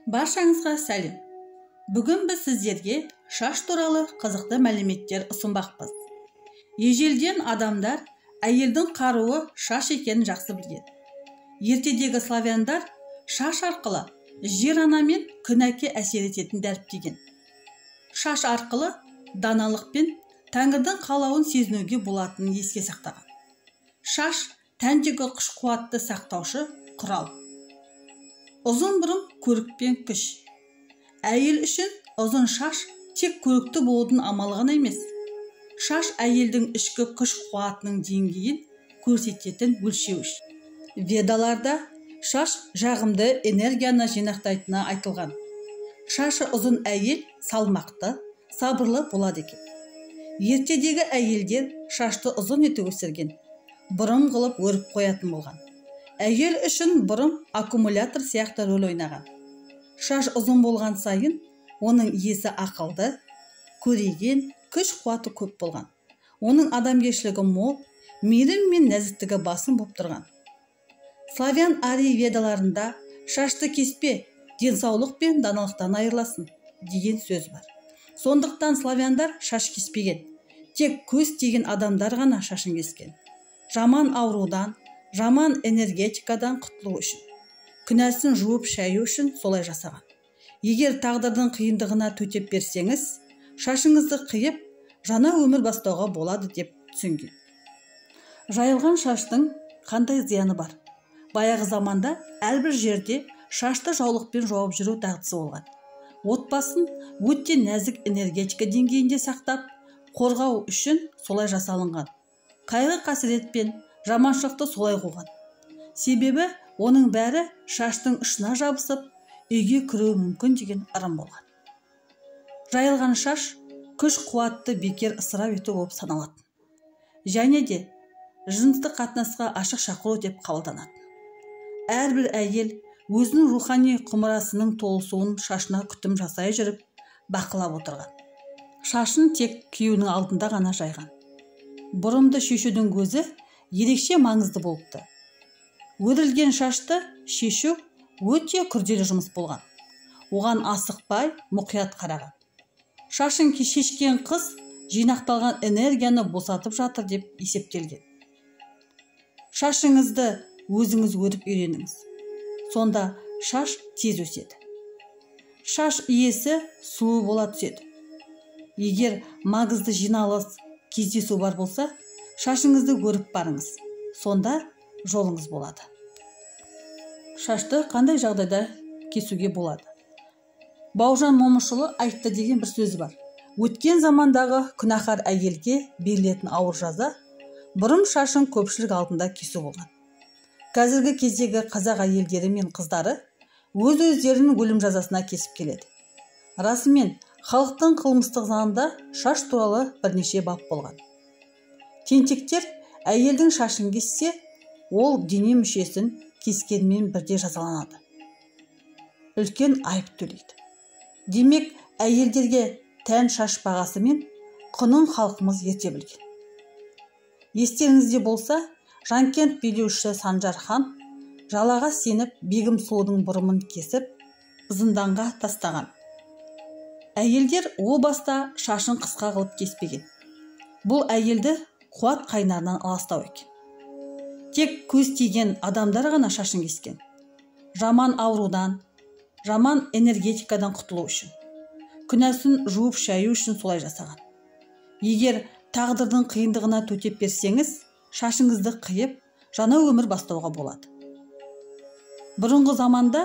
Баршаңызға сәлем. Бүгін біз сіздерге шаш туралы қызықты мәліметтер ұсынбақпыз. Ежелден адамдар әйелдің қаруы шаш екенін жақсы білген. Ертедегі славяндар шаш арқылы жер ана мен күн әке әсер ететін дәріптеген. Шаш арқылы даналық пен Тәңірдің қалауын сезінуге болатынын еске сақтаған. Шаш тәндегі күш-қуатты сақтаушы құрал. Ұзын бұрым көрік пен күш. Әйел үшін ұзын шаш тек көрікті болудың амалы ғана емес. Шаш әйелдің ішкі күш-қуатының деңгейін көрсететін өлшеуіш. Ведаларда шаш жағымды энергияны жинақтайтыны айтылған. Шашы ұзын әйел салмақты, сабырлы болады екен. Ертедегі әйелдер шашты ұзын етіп өсірген, бұрым қылып өріп қоятын болған. Әйел үшін бұрым аккумулятор сияқты рөл ойнаған. Шаш ұзын болған сайын, оның иесі ақылды, көреген, күш-қуаты көп болған. Оның адамгершілігі мол, мейірім мен нәзіктігі басым болып тұрған. Славян арий ведаларында шашты кеспе, денсаулық пен даналықтан айырыласың деген сөз бар. Сондықтан славяндар шаш кеспеген, тек көз тиген адамдар ғана шашын кескен. Жаман аурудан, жаман энергетикадан құтылу үшін, күнәсін жуып шаю үшін солай жасаған. Егер тағдырдың қиындығына төтеп берсеңіз, шашыңызды қиып, жаңа өмір бастауға болады деп түсінген. Жайылған шаштың қандай зияны бар? Баяғы заманда әрбір жерде шашты жаулықпен жауып жүру дағдысы болған. Отбасын өте нәзік энергетика деңгейінде сақтап, қорғау үшін солай жасалынған. Қайғы қасіретпен жаманшылықты солай қуған. Себебі оның бәрі шаштың ұшына жабысып, үйге кіруі мүмкін деген ырым болған. Жайылған шаш күш-қуатты бекер ысырап ету болып саналатын. Және де жыныстық қатынасқа ашық шақыру деп қабылданатын. Әрбір әйел өзінің рухани құмырасының толысуын шашына күтім жасай жүріп, бақылап отырған. Шашын тек күйеуінің алдында ғана жайған. Бұрымды шешудің көзі ерекше маңызды болыпты. Өрілген шашты шешу өте күрделі жұмыс болған. Оған асықпай, мұқият қараған. Шашын шешкен қыз жинақталған энергияны босатып жатыр деп есептелген. Шашыңызды өзіңіз өріп үйреніңіз. Сонда шаш тез өседі. Шаш иесі сұлу бола түседі. Егер маңызды жиналыс кездесу бар болса, шашыңызды өріп барыңыз. Сонда жолыңыз болады. Шашты қандай жағдайда кесуге болады? Бауыржан Момышұлы айтты деген бір сөз бар. Өткен замандағы күнәһар әйелге берілетін ауыр жаза бұрым шашын көпшілік алдында кесу болған. Қазіргі кездегі қазақ әйелдері мен қыздары өз-өздерінің өлім жазасына кесіп келеді. Расымен, халықтың қылмыстық заңында шаш туралы бірнеше бап болған. Тентектер әйелдің шашын кессе, ол дене мүшесін кескенмен бірде жазаланады. Үлкен айып төлейді. Демек, әйелдерге тән шаш бағасы мен құнын халқымыз ерте білген. Естеріңізде болса, Жанкент билеуші Санжар хан жалаға сеніп бегім сұлудың бұрымын кесіп, зынданға тастаған. Әйелдер о баста шашын қысқа қылып кеспеген. Бұл әйелді қуат қайнарынан аластау екен. Тек көз тиген адамдар ғана шашын кескен. Жаман аурудан, жаман энергетикадан құтылу үшін, күнәсін жуып шаю үшін солай жасаған. Егер тағдырдың қиындығына төтеп берсеңіз, шашыңызды қиып, жаңа өмір бастауға болады. Бұрынғы заманда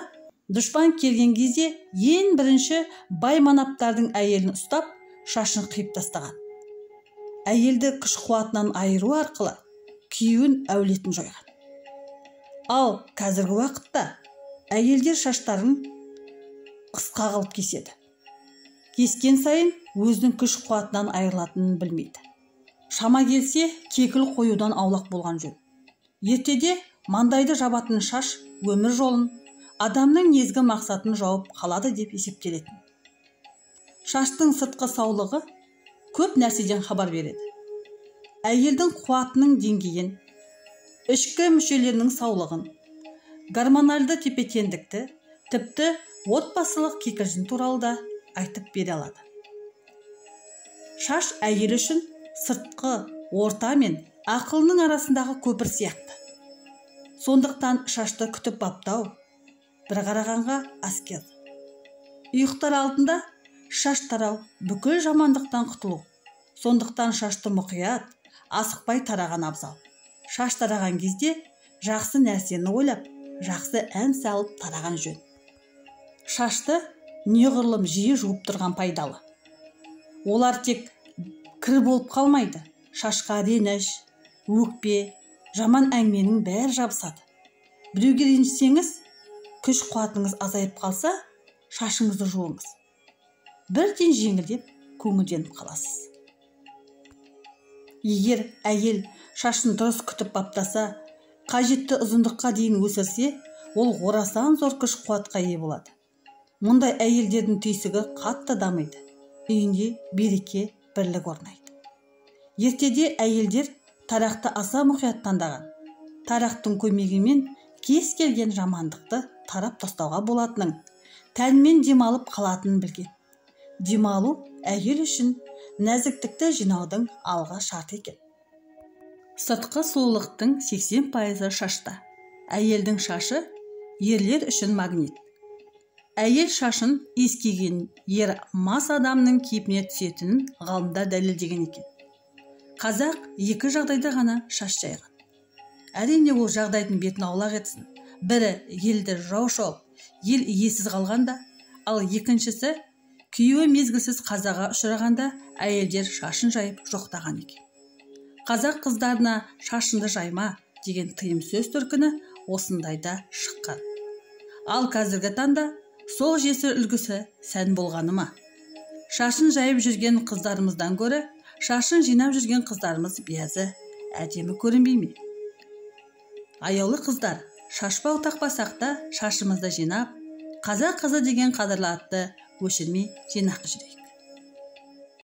дұшпан келген кезде ең бірінші бай манаптардың әйелін ұстап, шашын қиып тастаған. Әйелді күш-қуатынан айыру арқылы күйеуін әулетін жойған. Ал қазіргі уақытта әйелдер шаштарын қысқа қылып кеседі. Кескен сайын өзінің күш-қуатынан айырылатынын білмейді. Шама келсе, кекіл қоюдан аулақ болған жөн. Ертеде маңдайды жабатын шаш өмір жолын, адамның негізгі мақсатын жауып қалады деп есептелетін. Шаштың сыртқы саулығы көп нәрседен хабар береді. Әйелдің қуатының деңгейін, ішкі мүшелерінің саулығын, гормоналды тепе-теңдікті тіпті отбасылық кикілжің туралы да айтып бере алады. Шаш әйел үшін сыртқы, орта мен ақылының арасындағы көпір сияқты. Сондықтан шашты күтіп баптау бір қарағанға аскез. Ұйықтар алдында шаш тарау бүкіл жамандықтан құтылу. Сондықтан шашты мұқият, асықпай тараған абзал. Шаш тараған кезде жақсы нәрсені ойлап, жақсы ән салып тараған жөн. Шашты неғұрлым жиі жуып тұрған пайдалы. Олар тек кір болып қалмайды. Шашқа реніш, өкпе, жаман әңгіменің бәрі жабысады. Біреуге ренжісеңіз, күш қуатыңыз азайып қалса, шашыңызды жуыңыз. Бірден жеңілдеп, көңілденіп қаласыз. Егер әйел шашын дұрыс күтіп баптаса, қажетті ұзындыққа дейін өсірсе, ол орасан зор күш қуатқа ие болады. Мұндай әйелдердің түйсігі қатты дамиды. Үйінде береке, бірлік орнайды. Ертеде әйелдер тарақты аса мұқият таңдаған. Тарақтың көмегімен кез келген жамандықты тарап тастауға болатынын, тәнмен демалып қалатынын білген. Демалу әйел үшін нәзіктікті жинаудың алға шарты екен. Сыртқы сұлулықтың 80% шашта. Әйелдің шашы ерлер үшін магнит. Әйел шашын ескеген ер мас адамның кейпіне түсетінін ғалымдар дәлелдеген екен. Қазақ екі жағдайда ғана шаш жайған. Әрине ол жағдайдың бетін аулақ етсін. Бірі елді жау шауып, ел иесіз қалғанда, ал екіншісі күйеуі мезгілсіз қазаға ұшырағанда әйелдер шашын жайып жоқтаған екен. Қазақ қыздарына шашынды жайма деген тыйым сөз төркіні осындайда шыққан. Ал қазіргі таңда сол жесір үлгісі сән болғаны ма? Шашын жайып жүрген қыздарымыздан гөрі шашын жинап жүрген қыздарымыз биязы, әдемі көрінбей ме? Аяулы қыздар, шашбау тақпасақ та шашымызды жинап, қазақ қызы деген қадірлі атты өшірмей жинақы жүрейік.